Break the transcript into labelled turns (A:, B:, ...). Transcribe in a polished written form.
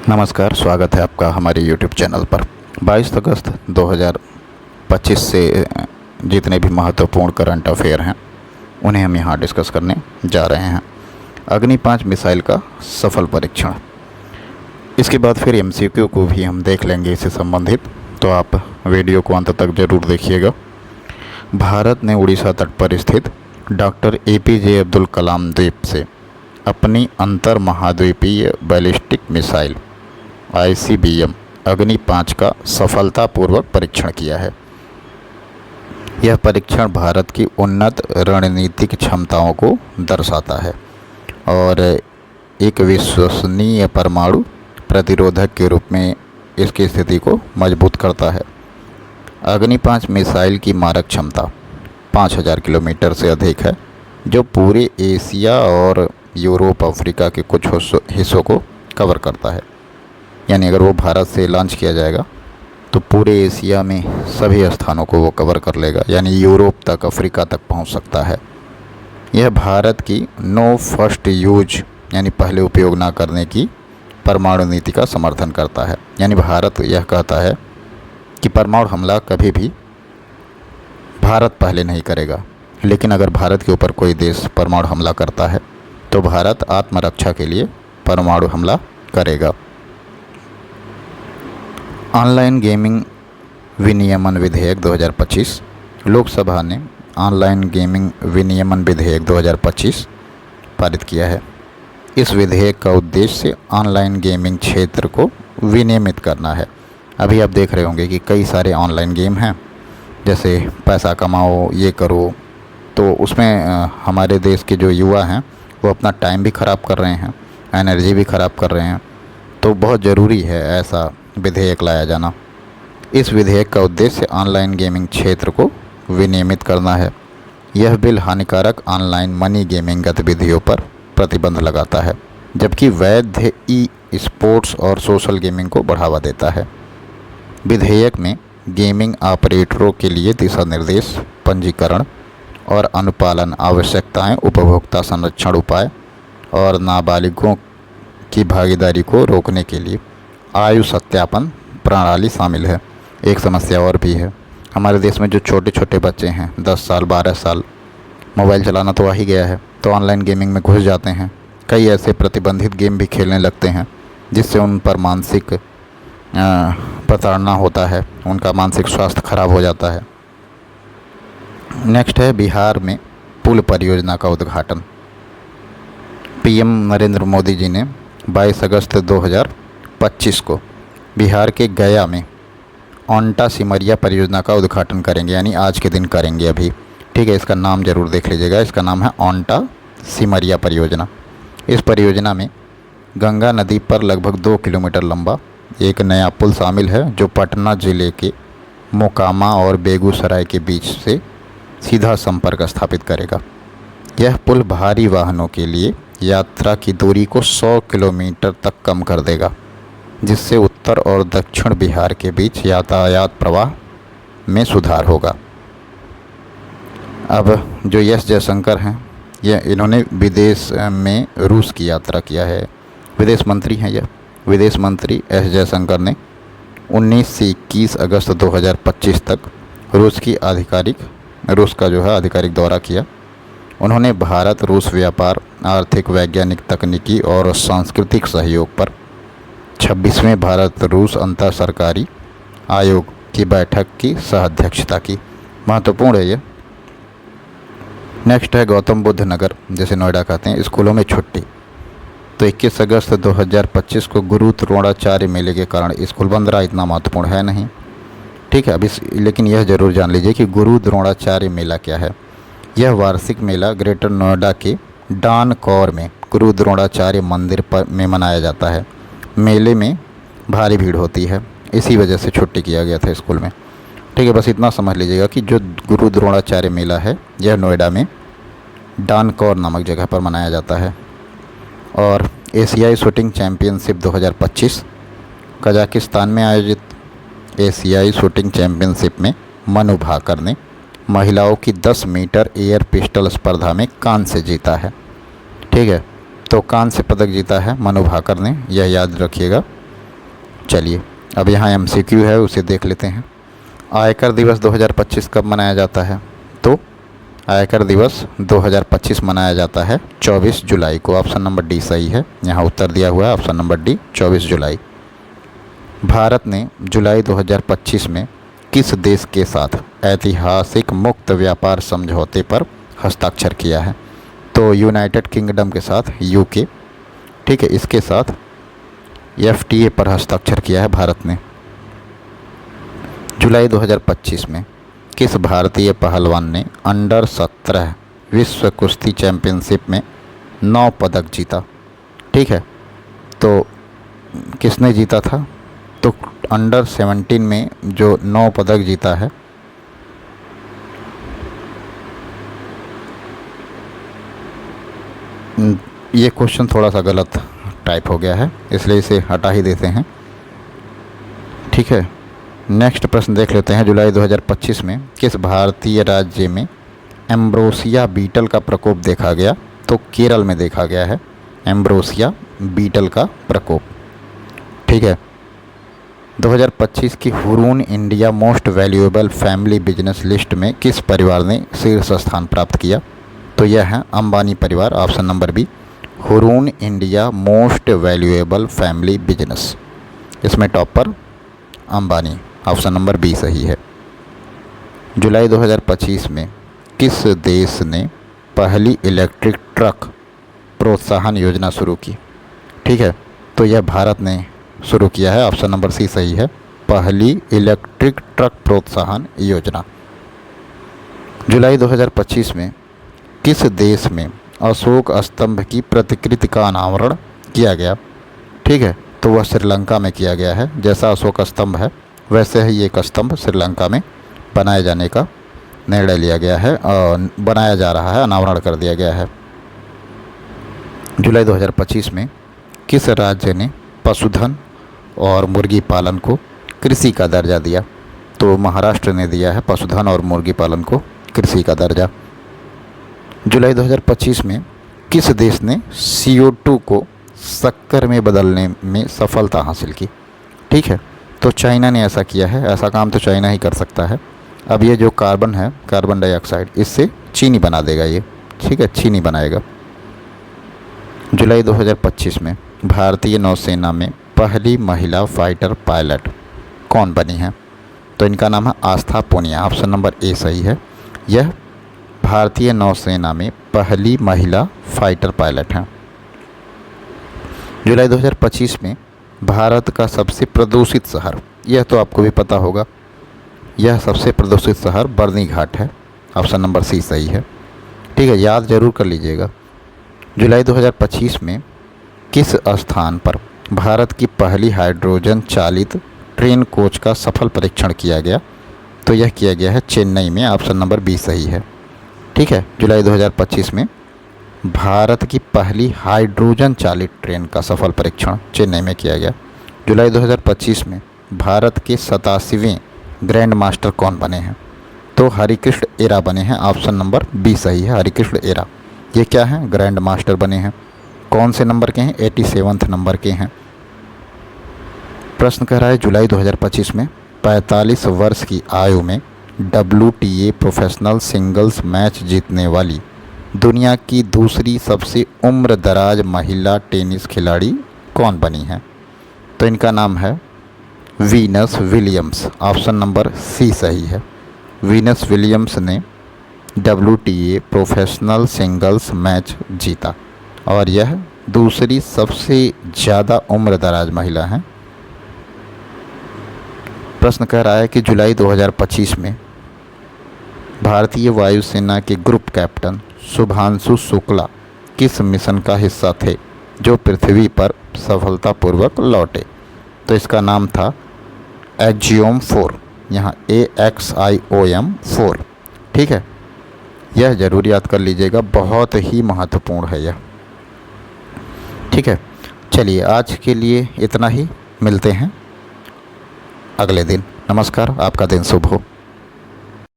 A: नमस्कार, स्वागत है आपका हमारे YouTube चैनल पर। 22 अगस्त 2025 से जितने भी महत्वपूर्ण करंट अफेयर हैं उन्हें हम यहाँ डिस्कस करने जा रहे हैं। अग्नि 5 मिसाइल का सफल परीक्षण, इसके बाद फिर MCQ को भी हम देख लेंगे इससे संबंधित, तो आप वीडियो को अंत तक ज़रूर देखिएगा। भारत ने उड़ीसा तट पर स्थित डॉक्टर APJ अब्दुल कलाम द्वीप से अपनी अंतर महाद्वीपीय बैलिस्टिक मिसाइल ICBM अग्नि 5 का सफलतापूर्वक परीक्षण किया है। यह परीक्षण भारत की उन्नत रणनीतिक क्षमताओं को दर्शाता है और एक विश्वसनीय परमाणु प्रतिरोधक के रूप में इसकी स्थिति को मजबूत करता है। अग्नि 5 मिसाइल की मारक क्षमता 5000 किलोमीटर से अधिक है, जो पूरे एशिया और यूरोप अफ्रीका के कुछ हिस्सों को कवर करता है। यानी अगर वो भारत से लॉन्च किया जाएगा तो पूरे एशिया में सभी स्थानों को वो कवर कर लेगा, यानी यूरोप तक, अफ्रीका तक पहुंच सकता है। यह भारत की नो फर्स्ट यूज यानी पहले उपयोग ना करने की परमाणु नीति का समर्थन करता है। यानी भारत यह कहता है कि परमाणु हमला कभी भी भारत पहले नहीं करेगा, लेकिन अगर भारत के ऊपर कोई देश परमाणु हमला करता है तो भारत आत्मरक्षा के लिए परमाणु हमला करेगा। ऑनलाइन गेमिंग विनियमन विधेयक 2025, लोकसभा ने ऑनलाइन गेमिंग विनियमन विधेयक 2025 पारित किया है। इस विधेयक का उद्देश्य ऑनलाइन गेमिंग क्षेत्र को विनियमित करना है। अभी आप देख रहे होंगे कि कई सारे ऑनलाइन गेम हैं, जैसे पैसा कमाओ, ये करो, तो उसमें हमारे देश के जो युवा हैं वो अपना टाइम भी ख़राब कर रहे हैं, एनर्जी भी ख़राब कर रहे हैं। तो बहुत ज़रूरी है ऐसा विधेयक लाया जाना। इस विधेयक का उद्देश्य ऑनलाइन गेमिंग क्षेत्र को विनियमित करना है। यह बिल हानिकारक ऑनलाइन मनी गेमिंग गतिविधियों पर प्रतिबंध लगाता है, जबकि वैध स्पोर्ट्स और सोशल गेमिंग को बढ़ावा देता है। विधेयक में गेमिंग ऑपरेटरों के लिए दिशा निर्देश, पंजीकरण और अनुपालन आवश्यकताएं, उपभोक्ता संरक्षण उपाय और नाबालिगों की भागीदारी को रोकने के लिए आयु सत्यापन प्रणाली शामिल है। एक समस्या और भी है, हमारे देश में जो छोटे छोटे बच्चे हैं, 10 साल 12 साल, मोबाइल चलाना तो आ ही गया है, तो ऑनलाइन गेमिंग में घुस जाते हैं। कई ऐसे प्रतिबंधित गेम भी खेलने लगते हैं जिससे उन पर मानसिक प्रताड़ना होता है, उनका मानसिक स्वास्थ्य खराब हो जाता है। नेक्स्ट है बिहार में पुल परियोजना का उद्घाटन। PM नरेंद्र मोदी जी ने 22 अगस्त 2025 को बिहार के गया में ओंटा सिमरिया परियोजना का उद्घाटन करेंगे, यानी आज के दिन करेंगे अभी, ठीक है। इसका नाम ज़रूर देख लीजिएगा, इसका नाम है ओंटा सिमरिया परियोजना। इस परियोजना में गंगा नदी पर लगभग 2 किलोमीटर लंबा एक नया पुल शामिल है, जो पटना ज़िले के मोकामा और बेगूसराय के बीच से सीधा संपर्क स्थापित करेगा। यह पुल भारी वाहनों के लिए यात्रा की दूरी को 100 किलोमीटर तक कम कर देगा, जिससे उत्तर और दक्षिण बिहार के बीच यातायात प्रवाह में सुधार होगा। अब जो एस जयशंकर हैं, इन्होंने विदेश में रूस की यात्रा किया है, विदेश मंत्री हैं यह। विदेश मंत्री एस जयशंकर ने 19 से 21 अगस्त 2025 तक रूस का आधिकारिक दौरा किया। उन्होंने भारत रूस व्यापार, आर्थिक, वैज्ञानिक, तकनीकी और सांस्कृतिक सहयोग पर 26वें भारत रूस अंतर सरकारी आयोग की बैठक की सह-अध्यक्षता की। महत्वपूर्ण है ये। नेक्स्ट है गौतम बुद्ध नगर, जैसे नोएडा कहते हैं, स्कूलों में छुट्टी। तो 21 अगस्त 2025 को गुरु द्रोणाचार्य मेले के कारण स्कूल बंद रहा। इतना महत्वपूर्ण है नहीं, ठीक है। अभी लेकिन यह ज़रूर जान लीजिए कि गुरु द्रोणाचार्य मेला क्या है। यह वार्षिक मेला ग्रेटर नोएडा के डान कौर में गुरु द्रोणाचार्य मंदिर में मनाया जाता है। मेले में भारी भीड़ होती है, इसी वजह से छुट्टी किया गया था स्कूल में, ठीक है। बस इतना समझ लीजिएगा कि जो गुरु द्रोणाचार्य मेला है यह नोएडा में डान कौर नामक जगह पर मनाया जाता है। और एशियाई शूटिंग चैम्पियनशिप 2025 कजाकिस्तान में आयोजित एशियाई शूटिंग चैम्पियनशिप में मनु भाकर ने महिलाओं की 10 मीटर एयर पिस्टल स्पर्धा में कांस्य जीता है, ठीक है। तो कांस्य पदक जीता है मनु भाकर ने, यह याद रखिएगा। चलिए अब यहाँ MCQ है, उसे देख लेते हैं। आयकर दिवस 2025 कब मनाया जाता है? तो आयकर दिवस 2025 मनाया जाता है 24 जुलाई को। ऑप्शन नंबर डी सही है। यहाँ उत्तर दिया हुआ है ऑप्शन नंबर डी 24 जुलाई। भारत ने जुलाई 2025 में किस देश के साथ ऐतिहासिक मुक्त व्यापार समझौते पर हस्ताक्षर किया है? तो यूनाइटेड किंगडम के साथ, UK, ठीक है, इसके साथ FTA पर हस्ताक्षर किया है भारत ने। जुलाई 2025 में किस भारतीय पहलवान ने अंडर 17 विश्व कुश्ती चैंपियनशिप में 9 पदक जीता? ठीक है, तो किसने जीता था? तो अंडर 17 में जो 9 पदक जीता है, ये क्वेश्चन थोड़ा सा गलत टाइप हो गया है, इसलिए इसे हटा ही देते हैं। ठीक है, नेक्स्ट प्रश्न देख लेते हैं। जुलाई 2025 में किस भारतीय राज्य में एम्ब्रोसिया बीटल का प्रकोप देखा गया? तो केरल में देखा गया है एम्ब्रोसिया बीटल का प्रकोप। ठीक है, 2025 की Hurun India most valuable family business list में किस परिवार ने शीर्ष स्थान प्राप्त किया? तो यह है अंबानी परिवार। Option number B, Hurun India most valuable family business, इसमें टॉप पर अंबानी। ऑप्शन नंबर बी सही है। जुलाई 2025 में किस देश ने पहली इलेक्ट्रिक ट्रक प्रोत्साहन योजना शुरू की? ठीक है, तो यह भारत ने शुरू किया है। ऑप्शन नंबर सी सही है, पहली इलेक्ट्रिक ट्रक प्रोत्साहन योजना। जुलाई 2025 में किस देश में अशोक स्तंभ की प्रतिकृति का अनावरण किया गया? ठीक है, तो वह श्रीलंका में किया गया है। जैसा अशोक स्तंभ है वैसे ही एक स्तंभ श्रीलंका में बनाए जाने का निर्णय लिया गया है और बनाया जा रहा है, अनावरण कर दिया गया है। जुलाई 2025 में किस राज्य ने पशुधन और मुर्गी पालन को कृषि का दर्जा दिया? तो महाराष्ट्र ने दिया है पशुधन और मुर्गी पालन को कृषि का दर्जा। जुलाई 2025 में किस देश ने CO2 को शक्कर में बदलने में सफलता हासिल की? ठीक है, तो चाइना ने ऐसा किया है। ऐसा काम तो चाइना ही कर सकता है। अब ये जो कार्बन है, कार्बन डाइऑक्साइड, इससे चीनी बना देगा ये। ठीक है, चीनी बनाएगा। जुलाई 2025 में भारतीय नौसेना में पहली महिला फाइटर पायलट कौन बनी है? तो इनका नाम है आस्था पूनिया। ऑप्शन नंबर ए सही है। यह भारतीय नौसेना में पहली महिला फाइटर पायलट हैं। जुलाई 2025 में भारत का सबसे प्रदूषित शहर, यह तो आपको भी पता होगा, यह सबसे प्रदूषित शहर बरनी घाट है। ऑप्शन नंबर सी सही है। ठीक है, याद जरूर कर लीजिएगा। जुलाई 2025 में किस स्थान पर भारत की पहली हाइड्रोजन चालित ट्रेन कोच का सफल परीक्षण किया गया? तो यह किया गया है चेन्नई में। ऑप्शन नंबर बी सही है। ठीक है, जुलाई 2025 में भारत की पहली हाइड्रोजन चालित ट्रेन का सफल परीक्षण चेन्नई में किया गया। जुलाई 2025 में भारत के 87वें ग्रैंड मास्टर कौन बने हैं? तो हरिकृष्ण एरा बने हैं। ऑप्शन नंबर बी सही है, हरिकृष्ण एरा। ये क्या है? ग्रैंड मास्टर बने हैं। कौन से नंबर के हैं? 87वें नंबर के हैं। प्रश्न कह रहा है जुलाई 2025 में 45 वर्ष की आयु में WTA प्रोफेशनल सिंगल्स मैच जीतने वाली दुनिया की दूसरी सबसे उम्र दराज महिला टेनिस खिलाड़ी कौन बनी है? तो इनका नाम है Venus Williams. Option number C सही है। वीनस विलियम्स ने WTA प्रोफेशनल सिंगल्स मैच जीता और यह दूसरी सबसे ज़्यादा उम्र दराज महिला हैं। प्रश्न कह रहा है कि जुलाई 2025 में भारतीय वायुसेना के ग्रुप कैप्टन शुभांशु शुक्ला किस मिशन का हिस्सा थे जो पृथ्वी पर सफलतापूर्वक लौटे? तो इसका नाम था एक्जियोम 4, यहाँ AXIOM 4। ठीक है, यह ज़रूर याद कर लीजिएगा, बहुत ही महत्वपूर्ण है यह। ठीक है, चलिए आज के लिए इतना ही, मिलते हैं अगले दिन। नमस्कार, आपका दिन शुभ हो।